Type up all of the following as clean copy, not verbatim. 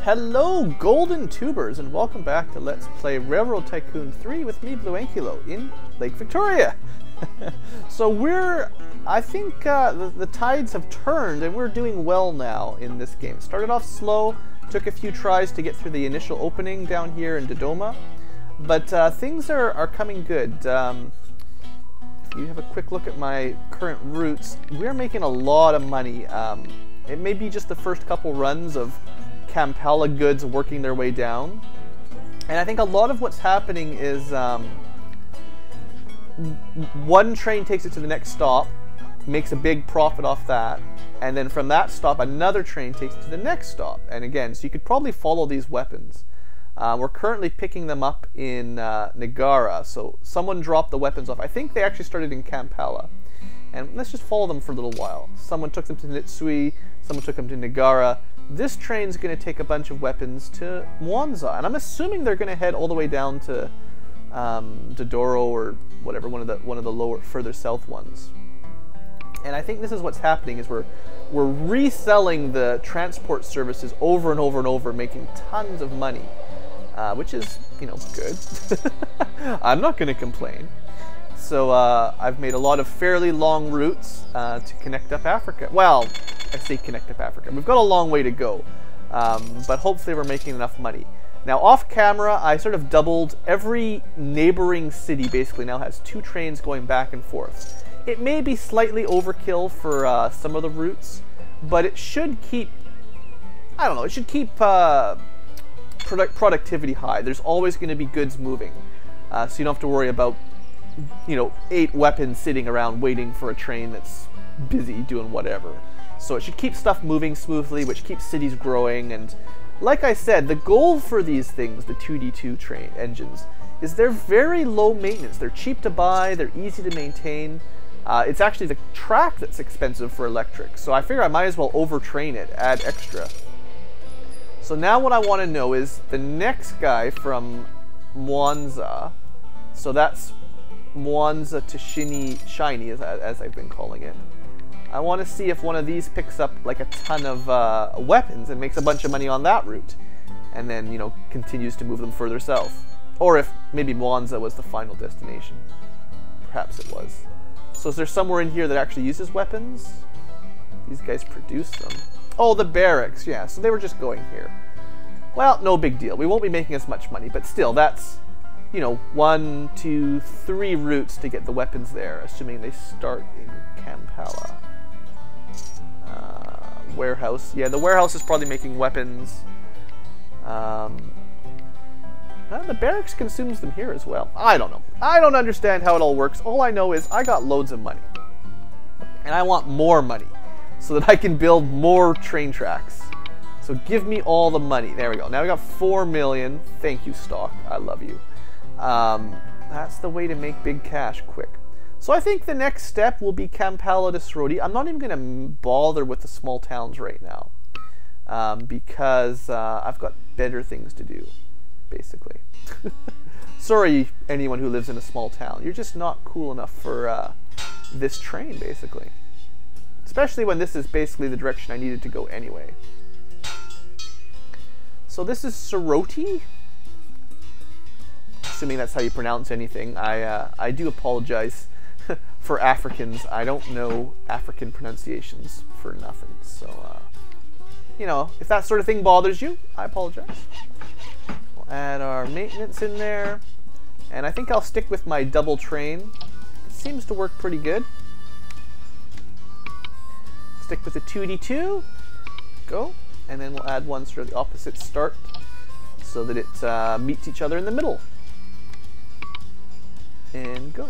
Hello, Golden Tubers, and welcome back to Let's Play Railroad Tycoon 3 with me, BlueAnkylo, in Lake Victoria. So I think the tides have turned, and we're doing well now in this game. Started off slow, took a few tries to get through the initial opening down here in Dodoma, but things are coming good. If you have a quick look at my current routes, we're making a lot of money. It may be just the first couple runs of Kampala goods working their way down, and I think a lot of what's happening is one train takes it to the next stop, makes a big profit off that, and then from that stop another train takes it to the next stop. And again, so you could probably follow these weapons. We're currently picking them up in Nagara, so someone dropped the weapons off. I think they actually started in Kampala, and let's just follow them for a little while. Someone took them to Nitsui, someone took them to Nagara. This train's going to take a bunch of weapons to Mwanza, and I'm assuming they're going to head all the way down to Dodoro or whatever, one of the lower, further south ones. And I think this is what's happening: is we're reselling the transport services over and over and over, making tons of money, which is, you know, good. I'm not going to complain. So I've made a lot of fairly long routes to connect up Africa. Well, I say connect up Africa. We've got a long way to go, but hopefully we're making enough money. Now, off camera, I sort of doubled. Every neighboring city basically now has 2 trains going back and forth. It may be slightly overkill for some of the routes, but it should keep, I don't know, it should keep productivity high. There's always going to be goods moving, so you don't have to worry about, you know, 8 weapons sitting around waiting for a train that's busy doing whatever. So it should keep stuff moving smoothly, which keeps cities growing. And like I said, the goal for these things, the 2D2 train engines, is they're very low maintenance. They're cheap to buy, they're easy to maintain. It's actually the track that's expensive for electric, so I figure I might as well overtrain it, add extra. So now what I want to know is the next guy from Mwanza, so that's Mwanza to Shiny, as I've been calling it. I want to see if one of these picks up like a ton of weapons and makes a bunch of money on that route, and then, you know, continues to move them further south. Or if maybe Mwanza was the final destination. Perhaps it was. So is there somewhere in here that actually uses weapons? These guys produce them. Oh, the barracks, yeah, so they were just going here. Well, no big deal. We won't be making as much money, but still, that's, you know, 1, 2, 3 routes to get the weapons there, assuming they start in Kampala. Warehouse. Yeah, the warehouse is probably making weapons. The barracks consumes them here as well. I don't know. I don't understand how it all works. All I know is I got loads of money. And I want more money so that I can build more train tracks. So give me all the money. There we go. Now we got 4 million. Thank you, stock. I love you. That's the way to make big cash quick. So I think the next step will be Kampala to Soroti. I'm not even going to bother with the small towns right now, because I've got better things to do, basically. Sorry, anyone who lives in a small town. You're just not cool enough for this train, basically. Especially when this is basically the direction I needed to go anyway. So this is Soroti. Assuming that's how you pronounce anything. I do apologize for Africans. I don't know African pronunciations for nothing. So, you know, if that sort of thing bothers you, I apologize. We'll add our maintenance in there. And I think I'll stick with my double train. It seems to work pretty good. Stick with the 2D2. Go. And then we'll add one sort of the opposite start so that it meets each other in the middle. And go.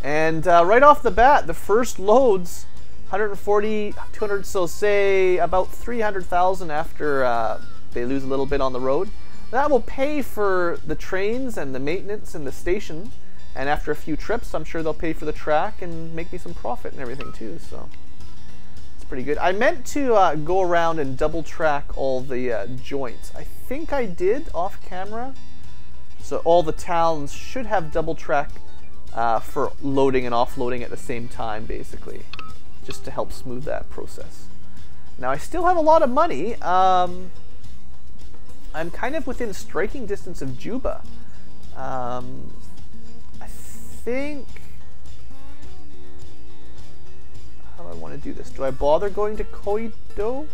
And right off the bat, the first loads, 140, 200, so say about 300,000 after they lose a little bit on the road. That will pay for the trains and the maintenance and the station. And after a few trips, I'm sure they'll pay for the track and make me some profit and everything too. So it's pretty good. I meant to go around and double track all the joints. I think I did off camera. So all the towns should have double track for loading and offloading at the same time, basically, just to help smooth that process. Now I still have a lot of money. I'm kind of within striking distance of Juba. I think... How do I want to do this? Do I bother going to Koido?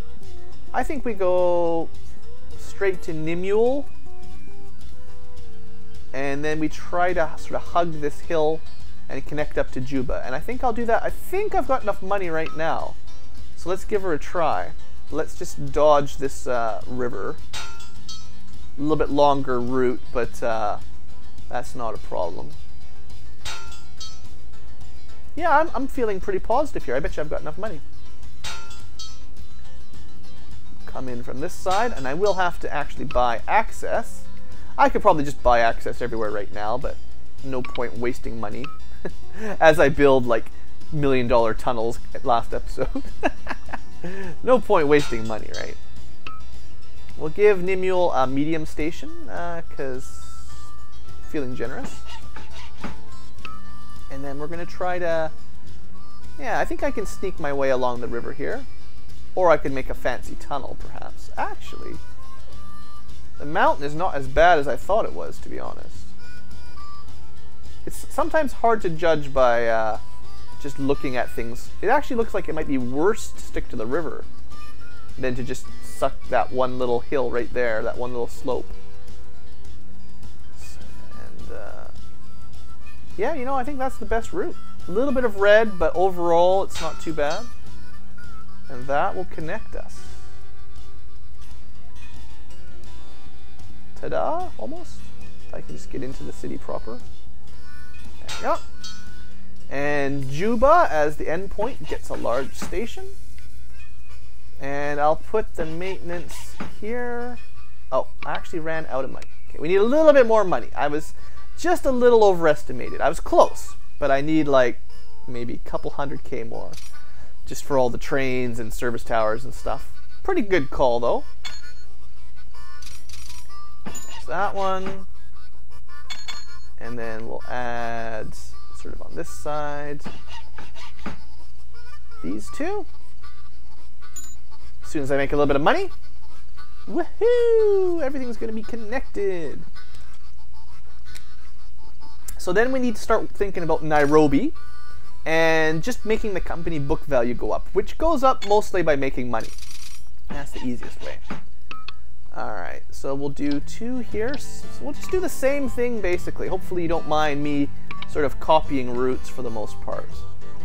I think we go straight to Nimule. And then we try to sort of hug this hill and connect up to Juba. And I think I'll do that. I think I've got enough money right now. So let's give her a try. Let's just dodge this river. A little bit longer route, but that's not a problem. Yeah, I'm feeling pretty positive here. I bet you I've got enough money. Come in from this side, and I will have to actually buy access. I could probably just buy access everywhere right now, but no point wasting money as I build like $1 million tunnels last episode. No point wasting money, right? We'll give Nimule a medium station because feeling generous. And then we're going to try to... Yeah, I think I can sneak my way along the river here. Or I could make a fancy tunnel, perhaps. Actually, the mountain is not as bad as I thought it was, to be honest. It's sometimes hard to judge by just looking at things. It actually looks like it might be worse to stick to the river than to just suck that one little hill right there, that one little slope. And yeah, you know, I think that's the best route. A little bit of red, but overall it's not too bad. And that will connect us. Ta-da, almost. If I can just get into the city proper. There we go. And Juba, as the endpoint, gets a large station. And I'll put the maintenance here. Oh, I actually ran out of money. Okay, we need a little bit more money. I was just a little overestimated. I was close, but I need like maybe a couple $100K more. Just for all the trains and service towers and stuff. Pretty good call, though. There's that one. And then we'll add, sort of on this side, these two. As soon as I make a little bit of money, woohoo! Everything's going to be connected. So then we need to start thinking about Nairobi. And just making the company book value go up, which goes up mostly by making money. That's the easiest way. Alright, so we'll do 2 here. So we'll just do the same thing basically. Hopefully you don't mind me sort of copying routes for the most part.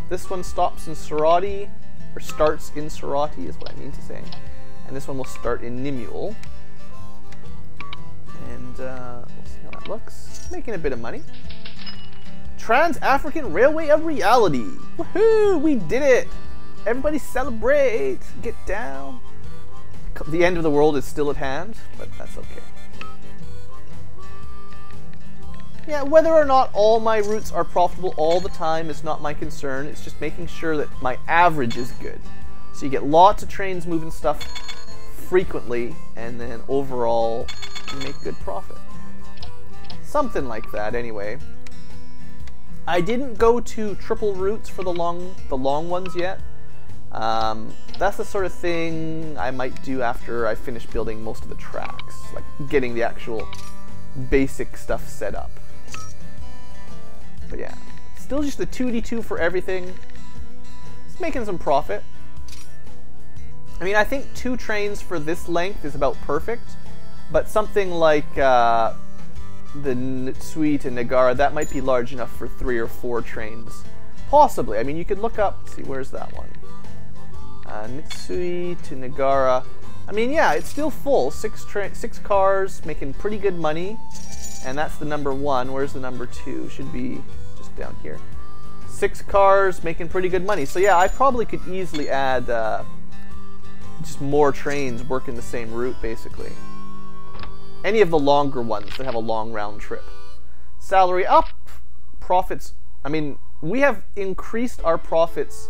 This one stops in Sorati, or starts in Sorati is what I mean to say. And this one will start in Nimule. And we'll see how that looks. Making a bit of money. Trans-African Railway of Reality. Woohoo! We did it! Everybody celebrate! Get down! The end of the world is still at hand, but that's okay. Yeah, whether or not all my routes are profitable all the time is not my concern. It's just making sure that my average is good. So you get lots of trains moving stuff frequently, and then overall you make good profit. Something like that, anyway. I didn't go to triple routes for the long ones yet. That's the sort of thing I might do after I finish building most of the tracks, like getting the actual basic stuff set up. But yeah, still just the 2D2 for everything. It's making some profit. I mean, I think 2 trains for this length is about perfect, but something like the Nitsui to Nagara, that might be large enough for 3 or 4 trains. Possibly. I mean, you could look up, see, where's that one? Nitsui to Nagara. I mean, yeah, it's still full. 6 cars, making pretty good money. And that's the number 1. Where's the number 2? Should be just down here. 6 cars, making pretty good money. So yeah, I probably could easily add just more trains working the same route, basically. Any of the longer ones that have a long round trip. Salary up, profits. I mean, we have increased our profits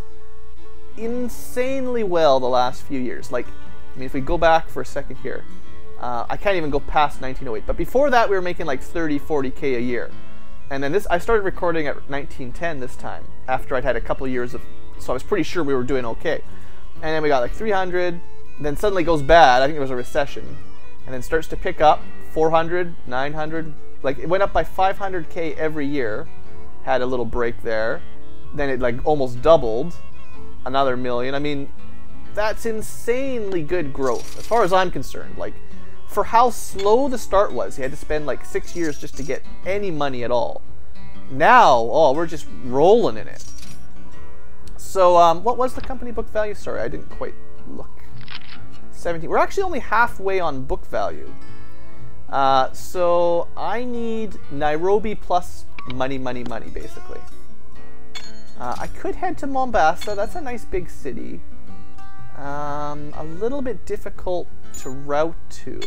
insanely well the last few years. Like, I mean, if we go back for a second here, I can't even go past 1908. But before that, we were making like 30, 40K a year. And then I started recording at 1910 this time, after I'd had a couple of years of, so I was pretty sure we were doing okay. And then we got like 300, then suddenly goes bad. I think there was a recession. and then starts to pick up 400, 900, like it went up by 500k every year, had a little break there, then it like almost doubled, another million. I mean, that's insanely good growth as far as I'm concerned. Like, for how slow the start was, he had to spend like 6 years just to get any money at all. Now, oh, we're just rolling in it. So what was the company book value? Sorry, I didn't quite look. 17. We're actually only halfway on book value. So I need Nairobi plus money, basically. I could head to Mombasa. That's a nice big city. A little bit difficult to route to.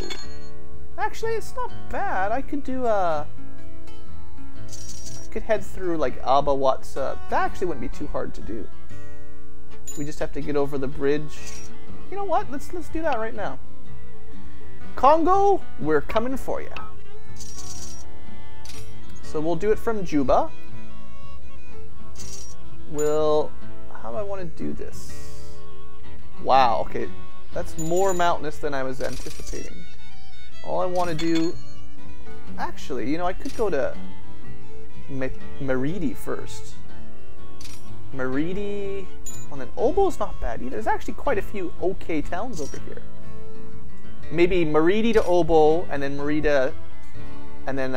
Actually, it's not bad. I could do I could head through like Abawatsa. That actually wouldn't be too hard to do. We just have to get over the bridge. You know what? Let's do that right now. Congo, we're coming for you. So we'll do it from Juba. How do I want to do this? Wow, okay. That's more mountainous than I was anticipating. All I want to do... Actually, you know, I could go to Maridi first. Maridi... Well, then Obo's not bad either. There's actually quite a few okay towns over here. Maybe Maridi to Obo, and then Merida, and then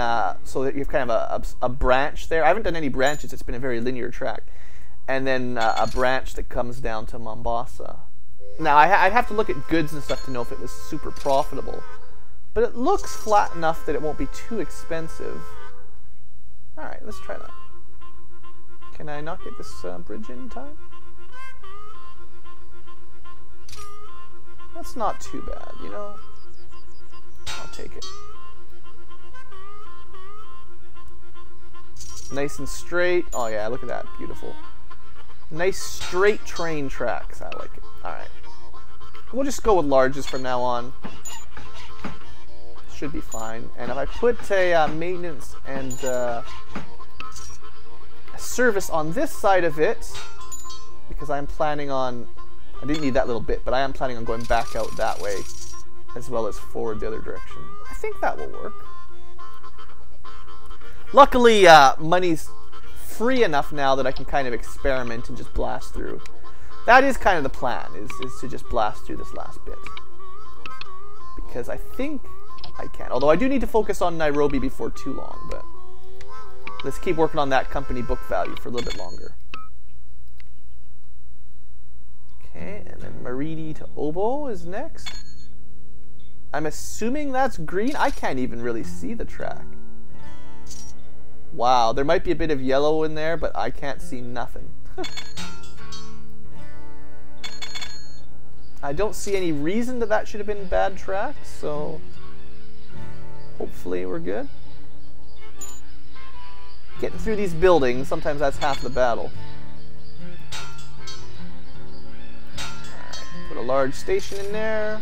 so that you have kind of a branch there. I haven't done any branches. It's been a very linear track. And then a branch that comes down to Mombasa. Now, I'd have to look at goods and stuff to know if it was super profitable. But it looks flat enough that it won't be too expensive. Alright, let's try that. Can I not get this bridge in time? That's not too bad, you know? I'll take it. Nice and straight. Oh yeah, look at that. Beautiful. Nice straight train tracks. I like it. Alright. We'll just go with larges from now on. Should be fine. And if I put a maintenance and a service on this side of it, because I'm planning on... I didn't need that little bit, but I am planning on going back out that way, as well as forward the other direction. I think that will work. Luckily, money's free enough now that I can kind of experiment and just blast through. That is kind of the plan, is to just blast through this last bit. Because I think I can. Although I do need to focus on Nairobi before too long, but let's keep working on that company book value for a little bit longer. Okay, and then Maridi to Obo is next. I'm assuming that's green. I can't even really see the track. Wow, there might be a bit of yellow in there, but I can't see nothing. I don't see any reason that that should have been bad tracks, so hopefully we're good. Getting through these buildings, sometimes that's half the battle. Put a large station in there.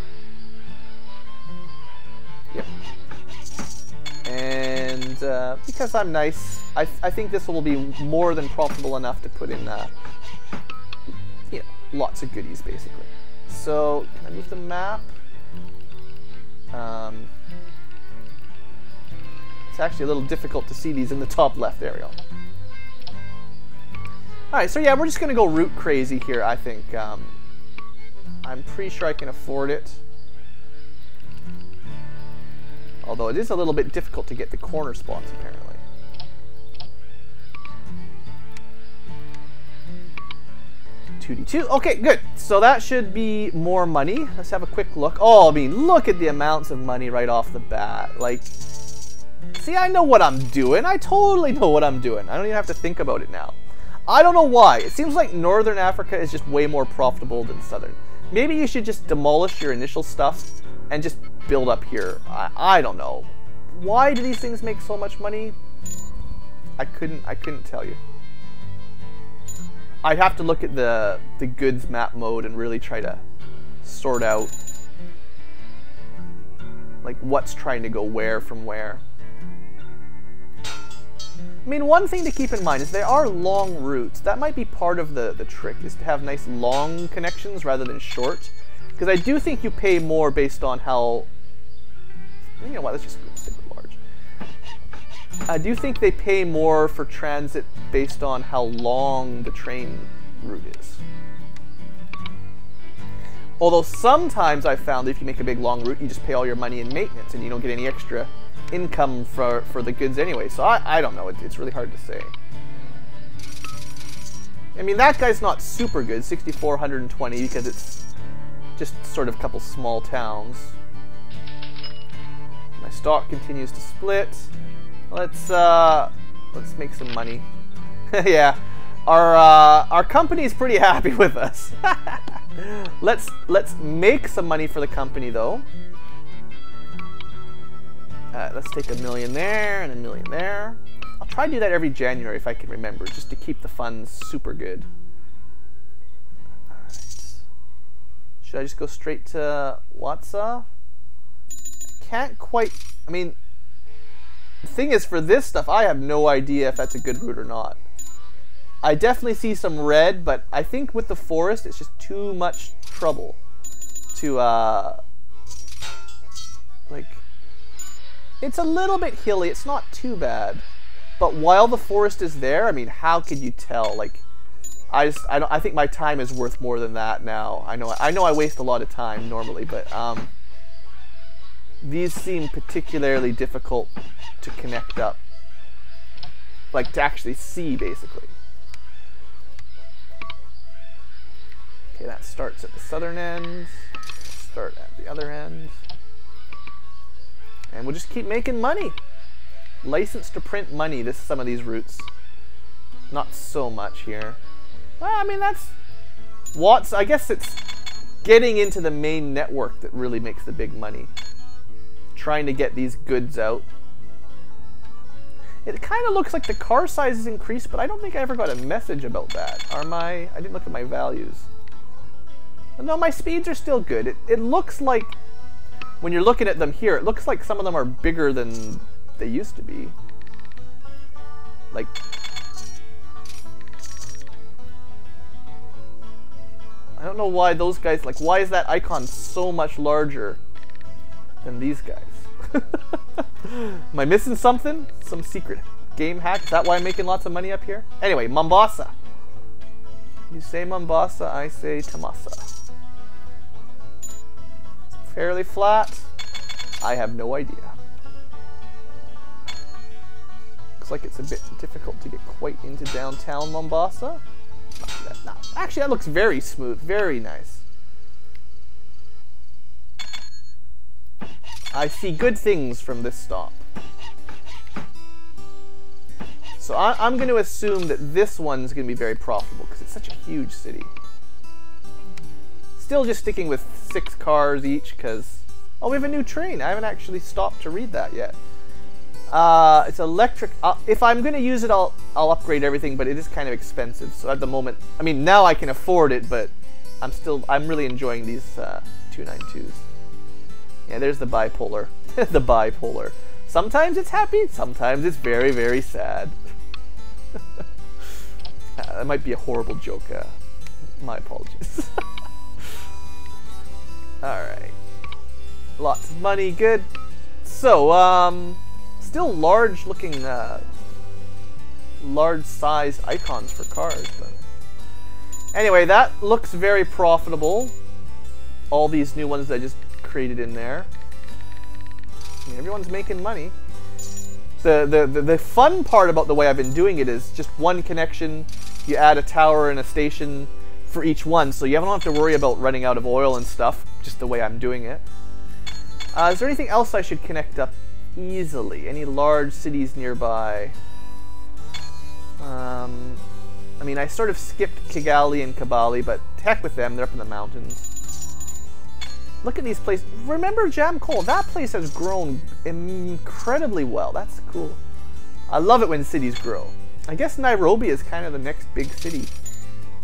Yep. And because I'm nice, I think this will be more than profitable enough to put in you know, lots of goodies, basically. So, can I move the map? It's actually a little difficult to see these in the top left. There we go. Alright, so yeah, we're just going to go route crazy here, I think. I'm pretty sure I can afford it. Although it is a little bit difficult to get the corner spots, apparently. Okay, good. So that should be more money. Let's have a quick look. Oh, I mean, look at the amounts of money right off the bat. Like, see, I know what I'm doing. I totally know what I'm doing. I don't even have to think about it now. I don't know why. It seems like Northern Africa is just way more profitable than Southern. Maybe you should just demolish your initial stuff and just build up here. I don't know. Why do these things make so much money? I couldn't tell you. I'd have to look at the goods map mode and really try to sort out like what's trying to go where from where. I mean, one thing to keep in mind is there are long routes. That might be part of the trick, is to have nice long connections rather than short. Because I do think you pay more based on how know what, let's just stick with large. I do think they pay more for transit based on how long the train route is. Although sometimes I've found that if you make a big long route, you just pay all your money in maintenance and you don't get any extra income for the goods anyway. So I don't know, it's really hard to say. I mean, that guy's not super good, 6,420, because it's just sort of a couple small towns. My stock continues to split. Let's make some money. Yeah, our company's pretty happy with us. Let's make some money for the company though. Let's take $1 million there and $1 million there. I'll try to do that every January if I can remember, just to keep the funds super good. Alright. Should I just go straight to Watsa? I can't quite, I mean, the thing is, for this stuff, I have no idea if that's a good route or not. I definitely see some red, but I think with the forest, it's just too much trouble to, like, it's a little bit hilly. It's not too bad. But while the forest is there, I mean, how could you tell? Like, I think my time is worth more than that now. I know I waste a lot of time normally, but these seem particularly difficult to connect up. Like, to actually see, basically. Okay, that starts at the southern end. Start at the other end. And we'll just keep making money. License to print money, some of these routes. Not so much here. Well, I mean, that's... I guess it's getting into the main network that really makes the big money. Trying to get these goods out. It kind of looks like the car size is increased, but I don't think I ever got a message about that. I didn't look at my values. No, my speeds are still good. It looks like, when you're looking at them here, it looks like some of them are bigger than they used to be. Like, I don't know why those guys, like, why is that icon so much larger than these guys? Am I missing something? Some secret game hack? Is that why I'm making lots of money up here? Anyway, Mombasa. You say Mombasa, I say Tamasa. Fairly flat. I have no idea. Looks like it's a bit difficult to get quite into downtown Mombasa. No, actually, that looks very smooth, very nice. I see good things from this stop. So I'm going to assume that this one's going to be very profitable because it's such a huge city. Still just sticking with 6 cars each because... Oh, we have a new train. I haven't actually stopped to read that yet. It's electric. If I'm going to use it, I'll upgrade everything, but it is kind of expensive. So at the moment, I mean, now I can afford it, but I'm really enjoying these 292s. Yeah, there's the bipolar. The bipolar. Sometimes it's happy, sometimes it's very, very sad. That might be a horrible joke. My apologies. Alright. Lots of money, good. So, still large looking, large size icons for cars. But anyway, that looks very profitable. All these new ones that I just created in there. I mean, everyone's making money. The fun part about the way I've been doing it is just one connection. You add a tower and a station for each one, so you don't have to worry about running out of oil and stuff, just the way I'm doing it. Is there anything else I should connect up easily? Any large cities nearby? I mean, I sort of skipped Kigali and Kabale, but heck with them, they're up in the mountains. Look at these places. Remember Jam Coal? That place has grown incredibly well. That's cool. I love it when cities grow. I guess Nairobi is kind of the next big city.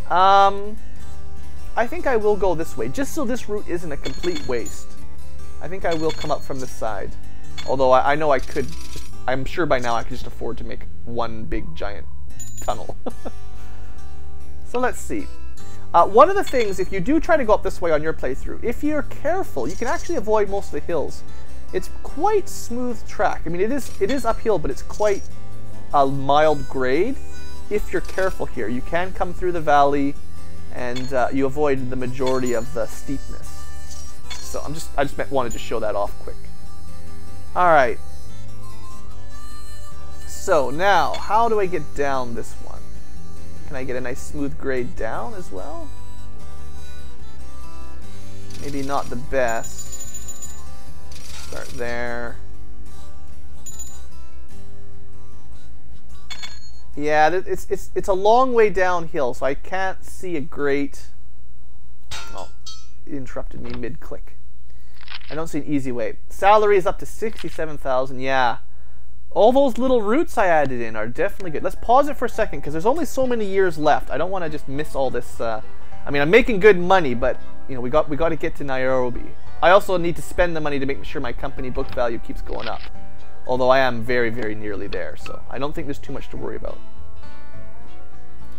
I think I will go this way, just so this route isn't a complete waste. I think I will come up from this side. Although I know I could just... I'm sure by now I could just afford to make one big giant tunnel. So let's see. One of the things, if you do try to go up this way on your playthrough, if you're careful, you can actually avoid most of the hills. It's quite smooth track. I mean, it is uphill, but it's quite a mild grade if you're careful here. You can come through the valley, and you avoid the majority of the steepness. So I just wanted to show that off quick. All right. So now, how do I get down this one? Can I get a nice smooth grade down as well? Maybe not the best. Start there. Yeah, it's a long way downhill, so I can't see a great... Oh, it interrupted me mid-click. I don't see an easy way. Salary is up to 67,000, yeah. All those little routes I added in are definitely good. Let's pause it for a second, because there's only so many years left. I don't want to just miss all this. I mean, I'm making good money, but you know, we got to get to Nairobi. I also need to spend the money to make sure my company book value keeps going up. Although I am very, very nearly there, so I don't think there's too much to worry about.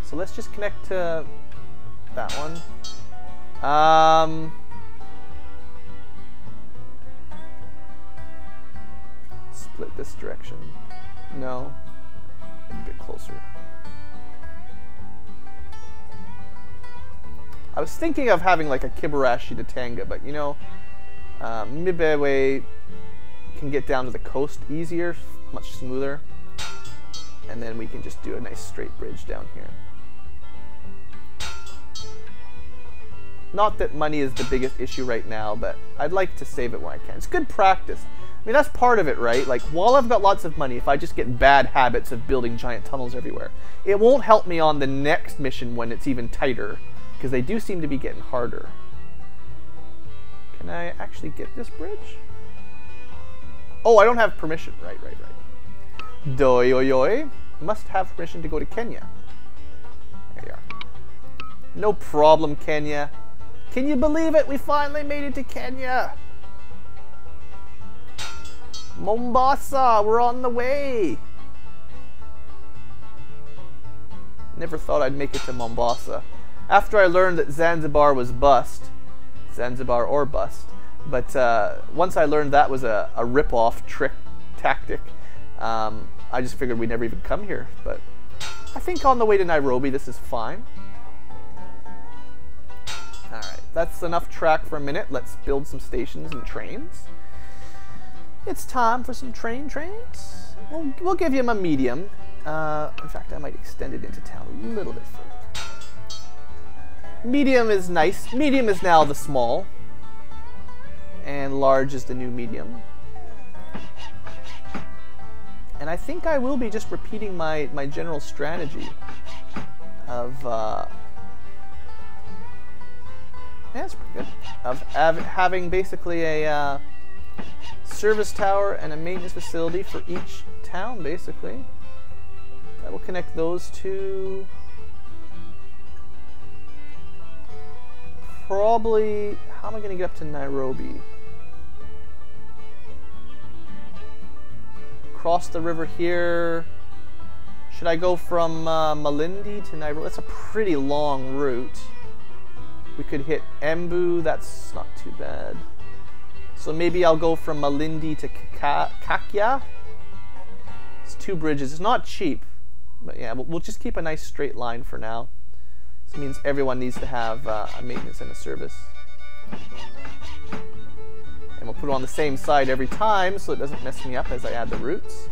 So let's just connect to that one. Split this direction. No. Maybe a bit closer. I was thinking of having like a Kibarashi to Tanga, but you know, Mibewe can get down to the coast easier, much smoother. And then we can just do a nice straight bridge down here. Not that money is the biggest issue right now, but I'd like to save it when I can. It's good practice. I mean, that's part of it, right? Like, while I've got lots of money, if I just get bad habits of building giant tunnels everywhere, it won't help me on the next mission when it's even tighter, because they do seem to be getting harder. Can I actually get this bridge? Oh, I don't have permission. Right. Doyoyoy. Must have permission to go to Kenya. There you are. No problem, Kenya. Can you believe it? We finally made it to Kenya. Mombasa, we're on the way. Never thought I'd make it to Mombasa. After I learned that Zanzibar was bust. Zanzibar or bust. But once I learned that was a rip-off tactic, I just figured we'd never even come here. But I think on the way to Nairobi, this is fine. Alright, that's enough track for a minute. Let's build some stations and trains. It's time for some trains. We'll give him a medium. In fact, I might extend it into town a little bit further. Medium is nice. Medium is now the small. And large is the new medium. And I think I will be just repeating my general strategy of... yeah, that's pretty good. Of having basically a... service tower and a maintenance facility for each town, basically. That will connect those two. Probably, how am I going to get up to Nairobi? Cross the river here. Should I go from Malindi to Nairobi? That's a pretty long route. We could hit Embu, that's not too bad. So maybe I'll go from Malindi to Kakya. It's 2 bridges. It's not cheap, but yeah, we'll just keep a nice straight line for now. This means everyone needs to have a maintenance and a service. And we'll put it on the same side every time so it doesn't mess me up as I add the routes.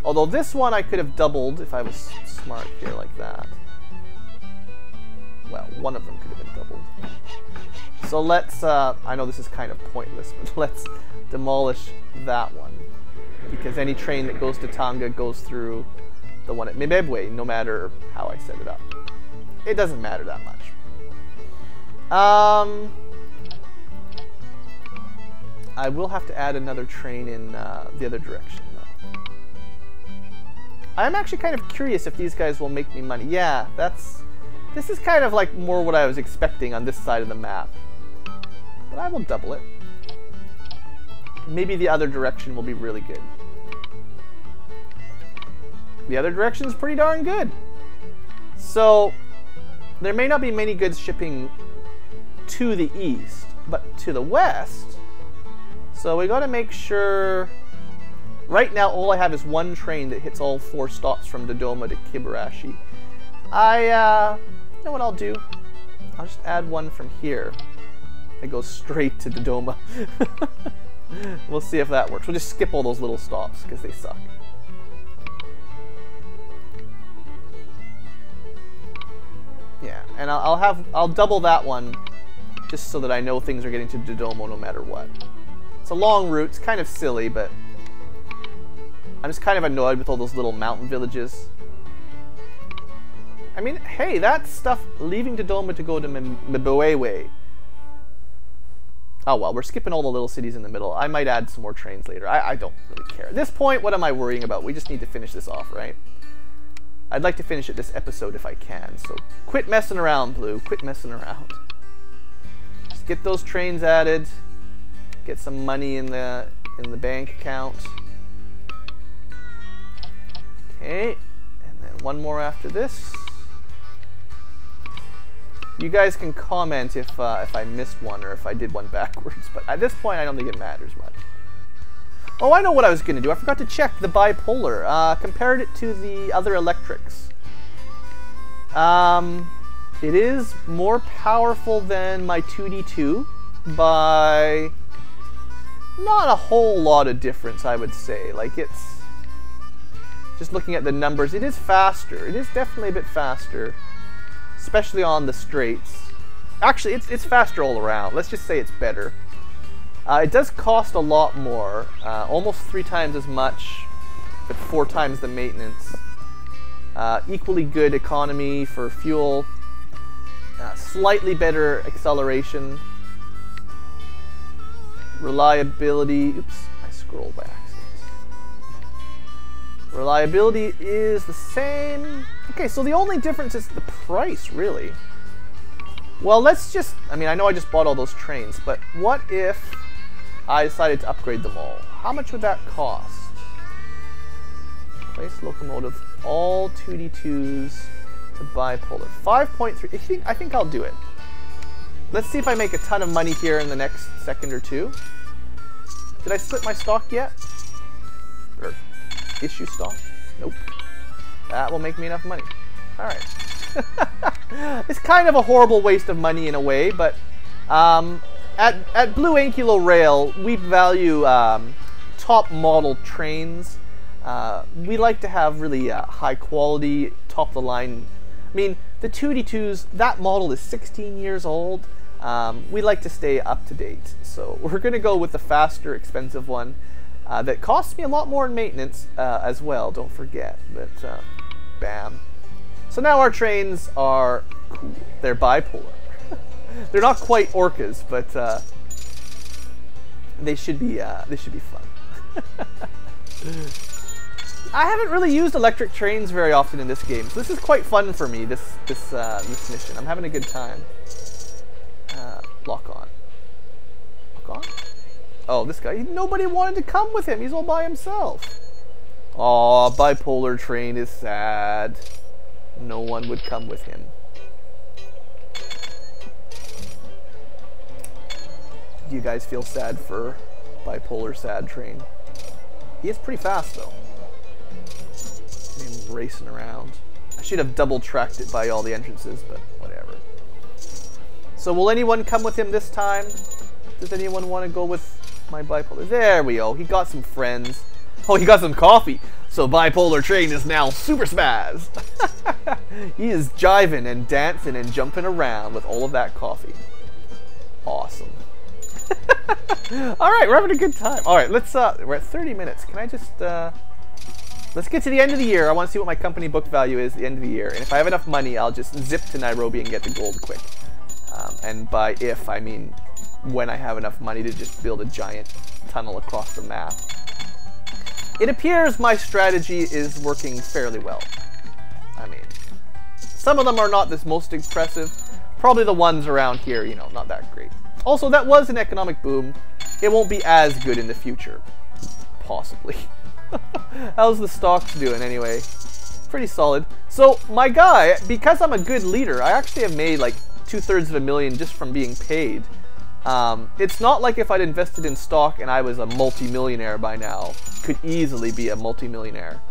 Although this one I could have doubled if I was smart here like that. Well, one of them could have been doubled. So let's, I know this is kind of pointless, but let's demolish that one. Because any train that goes to Tanga goes through the one at Mibebwe, no matter how I set it up. It doesn't matter that much. I will have to add another train in the other direction, though. I'm actually kind of curious if these guys will make me money. Yeah, this is kind of like more what I was expecting on this side of the map. But I will double it. Maybe the other direction will be really good. The other direction is pretty darn good. So, there may not be many goods shipping to the east, but to the west. So we got to make sure... Right now, all I have is one train that hits all 4 stops from Dodoma to Kibarashi. You know what I'll do? I'll just add one from here. It goes straight to Dodoma. We'll see if that works. We'll just skip all those little stops, because they suck. Yeah, and I'll double that one, just so that I know things are getting to Dodoma no matter what. It's a long route, it's kind of silly, but I'm just kind of annoyed with all those little mountain villages. I mean, hey, that's stuff leaving Dodoma to go to Mbewewe. Oh well, we're skipping all the little cities in the middle. I might add some more trains later. I don't really care. At this point, what am I worrying about? We just need to finish this off, right? I'd like to finish it this episode if I can, so quit messing around, Blue. Quit messing around. Just get those trains added. Get some money in the bank account. Okay, and then one more after this. You guys can comment if I missed one or if I did one backwards, but at this point I don't think it matters much. Oh, I know what I was going to do. I forgot to check the bipolar. Compared it to the other electrics. It is more powerful than my 2D2 by not a whole lot of difference, I would say. Like, it's... Just looking at the numbers, it is faster. It is definitely a bit faster. Especially on the straights. Actually, it's faster all around. Let's just say it's better. It does cost a lot more. Almost 3 times as much, but 4 times the maintenance. Equally good economy for fuel. Slightly better acceleration. Reliability. Oops, I scrolled by accident. Reliability is the same. Okay, so the only difference is the price, really. Well, let's just... I mean, I know I just bought all those trains, but what if I decided to upgrade them all? How much would that cost? Place locomotive, all 2D2s to bipolar. 5.3. I think I'll do it. Let's see if I make a ton of money here in the next second or two. Did I split my stock yet? Or issue stock? Nope. That will make me enough money. Alright. It's kind of a horrible waste of money in a way, but at BlueAnkylo Rail, we value top model trains. We like to have really high quality, top of the line. I mean, the 2D2s, that model is 16 years old. We like to stay up to date. So we're going to go with the faster, expensive one that costs me a lot more in maintenance as well, don't forget. But bam. So now our trains are cool. They're bipolar. They're not quite orcas, but they should be fun. I haven't really used electric trains very often in this game, so this is quite fun for me. This mission. I'm having a good time. Lock on. Lock on. Oh, this guy. Nobody wanted to come with him. He's all by himself. Aw, bipolar train is sad. No one would come with him. Do you guys feel sad for bipolar sad train? He is pretty fast though. Him racing around. I should have double tracked it by all the entrances, but whatever. So will anyone come with him this time? Does anyone want to go with my bipolar? There we go. He got some friends. Oh, he got some coffee. So bipolar train is now super spaz. He is jiving and dancing and jumping around with all of that coffee. Awesome. All right, we're having a good time. All right, let's. We're at 30 minutes. Can I just? Let's get to the end of the year. I want to see what my company book value is at the end of the year, and if I have enough money, I'll just zip to Nairobi and get the gold quick. And by if, I mean when I have enough money to just build a giant tunnel across the map. It appears my strategy is working fairly well. I mean, some of them are not this most impressive. Probably the ones around here, you know, not that great. Also, that was an economic boom. It won't be as good in the future. Possibly. How's the stocks doing anyway? Pretty solid. So, my guy, because I'm a good leader, I actually have made like 2/3 of a million just from being paid. It's not like if I'd invested in stock and I was a multi-millionaire by now. Could easily be a multi-millionaire.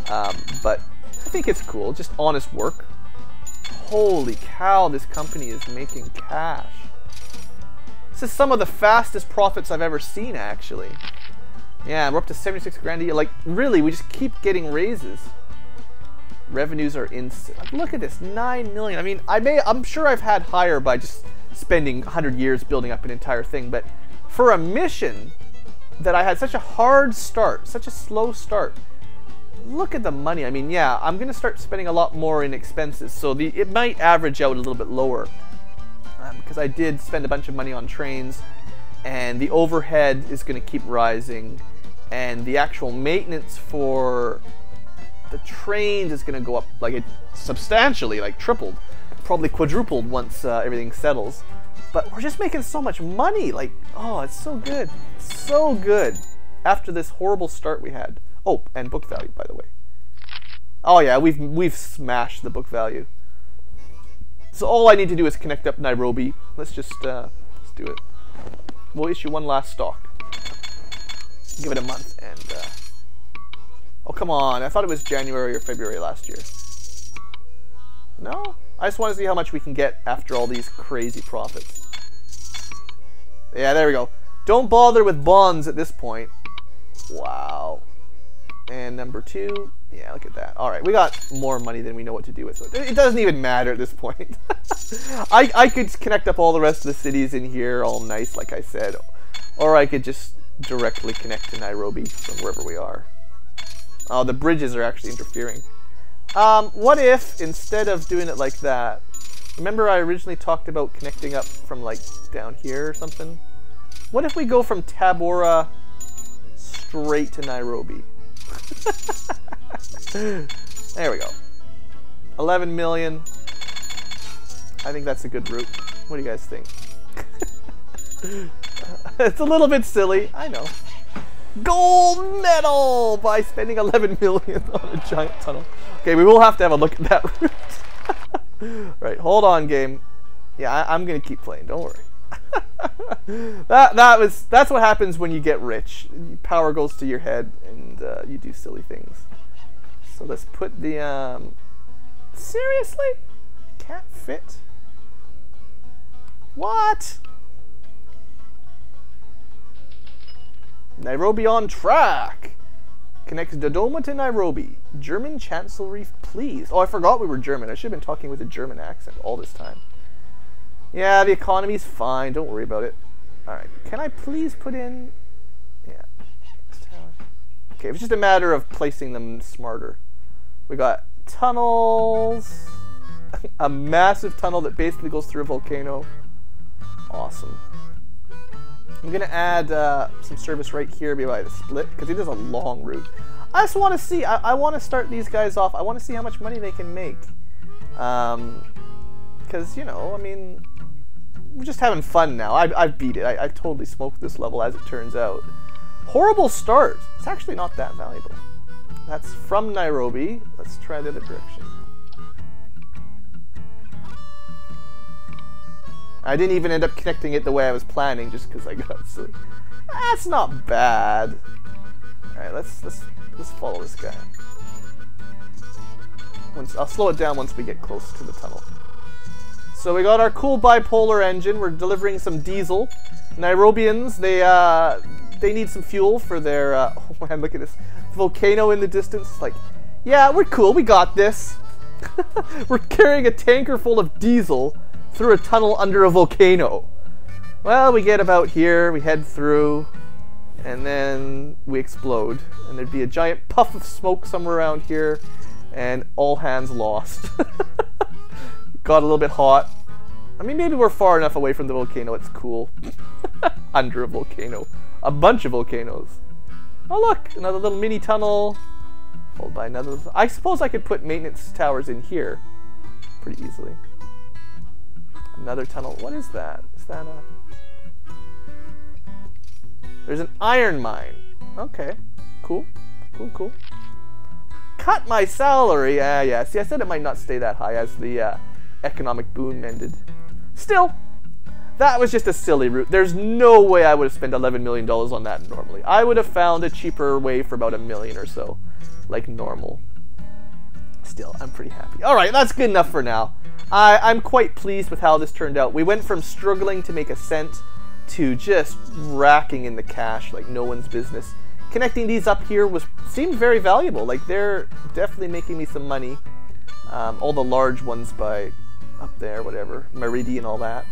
But I think it's cool. Just honest work. Holy cow, this company is making cash. This is some of the fastest profits I've ever seen, actually. Yeah, we're up to 76 grand a year. Like, really, we just keep getting raises. Revenues are insane. Look at this, 9 million. I mean, I'm sure I've had higher by just spending 100 years building up an entire thing, but for a mission that I had such a hard start, such a slow start, look at the money. I mean, yeah, I'm gonna start spending a lot more in expenses, so it might average out a little bit lower, because I did spend a bunch of money on trains, and the overhead is gonna keep rising, and the actual maintenance for the trains is gonna go up like substantially, like tripled, probably quadrupled once everything settles. But we're just making so much money. Like, oh, it's so good, so good. After this horrible start we had. Oh, and book value, by the way. Oh yeah, we've smashed the book value. So all I need to do is connect up Nairobi. Let's just let's do it. We'll issue one last stock. Give it a month and. Oh come on! I thought it was January or February last year. No, I just want to see how much we can get after all these crazy profits. Yeah, there we go. Don't bother with bonds at this point. Wow. And number 2, yeah, look at that. All right, we got more money than we know what to do with. It doesn't even matter at this point. I could connect up all the rest of the cities in here, all nice, like I said, or I could just directly connect to Nairobi from wherever we are. Oh, the bridges are actually interfering. What if, instead of doing it like that, remember I originally talked about connecting up from like down here or something? What if we go from Tabora straight to Nairobi? There we go. 11 million. I think that's a good route. What do you guys think? It's a little bit silly, I know. Gold medal by spending 11 million on a giant tunnel. Okay, we will have to have a look at that route. Right, hold on, game. Yeah, I'm gonna keep playing. Don't worry. That's what happens when you get rich. Power goes to your head, and you do silly things. So let's put the. Seriously? Can't fit. What? Nairobi on track. Connects Dodoma to Nairobi. German Chancellery pleased. Oh, I forgot we were German. I should have been talking with a German accent all this time. Yeah, the economy's fine. Don't worry about it. Alright, can I please put in... Yeah. Okay, it's just a matter of placing them smarter. We got tunnels. A massive tunnel that basically goes through a volcano. Awesome. I'm going to add some service right here by the split, because it is a long route. I just want to see. I want to start these guys off. I want to see how much money they can make. Because, you know, I mean, we're just having fun now. I've beat it. I totally smoked this level, as it turns out. Horrible start. It's actually not that valuable. That's from Nairobi. Let's try the other direction. I didn't even end up connecting it the way I was planning, just because I got silly. That's not bad. All right, let's follow this guy. I'll slow it down once we get close to the tunnel. So we got our cool bipolar engine. We're delivering some diesel. Nairobians, they need some fuel for their. Oh man, look at this volcano in the distance. Like, yeah, we're cool. We got this. We're carrying a tanker full of diesel through a tunnel under a volcano. Well, we get about here, we head through, and then we explode. And there'd be a giant puff of smoke somewhere around here, and all hands lost. Got a little bit hot. I mean, maybe we're far enough away from the volcano, it's cool. Under a volcano. A bunch of volcanoes. Oh look, another little mini tunnel. Followed by another. I suppose I could put maintenance towers in here pretty easily. Another tunnel. What is that? Is that a... There's an iron mine. Okay. Cool. Cool, cool. Cut my salary. Yeah. See, I said it might not stay that high as the economic boom ended. Still, That was just a silly route. There's no way I would have spent $11 million on that normally. I would have found a cheaper way for about $1 million or so, like normal. Still, I'm pretty happy. All right, that's good enough for now. I'm quite pleased with how this turned out. We went from struggling to make a cent to just racking in the cash like no one's business. Connecting these up here seemed very valuable. Like, they're definitely making me some money. All the large ones by up there, whatever, Meridi and all that.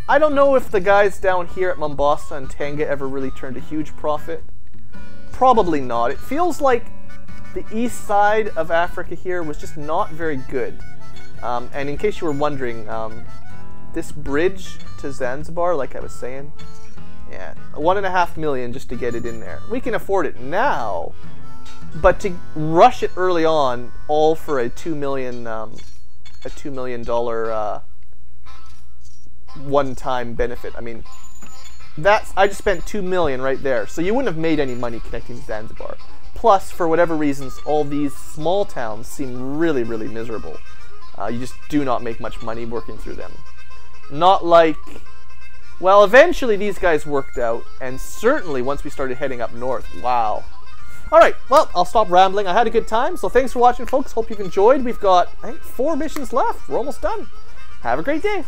I don't know if the guys down here at Mombasa and Tanga ever really turned a huge profit. Probably not. It feels like the east side of Africa here was just not very good. And in case you were wondering, this bridge to Zanzibar, like I was saying, yeah, $1.5 million just to get it in there. We can afford it now, but to rush it early on, all for a $2 million one-time benefit. I mean, I just spent $2 million right there, so you wouldn't have made any money connecting to Zanzibar. Plus, for whatever reasons, all these small towns seem really, really miserable. You just do not make much money working through them. Not like... Well, eventually these guys worked out, and certainly once we started heading up north, wow. Alright, well, I'll stop rambling. I had a good time, so thanks for watching, folks. Hope you've enjoyed. We've got, I think, 4 missions left. We're almost done. Have a great day.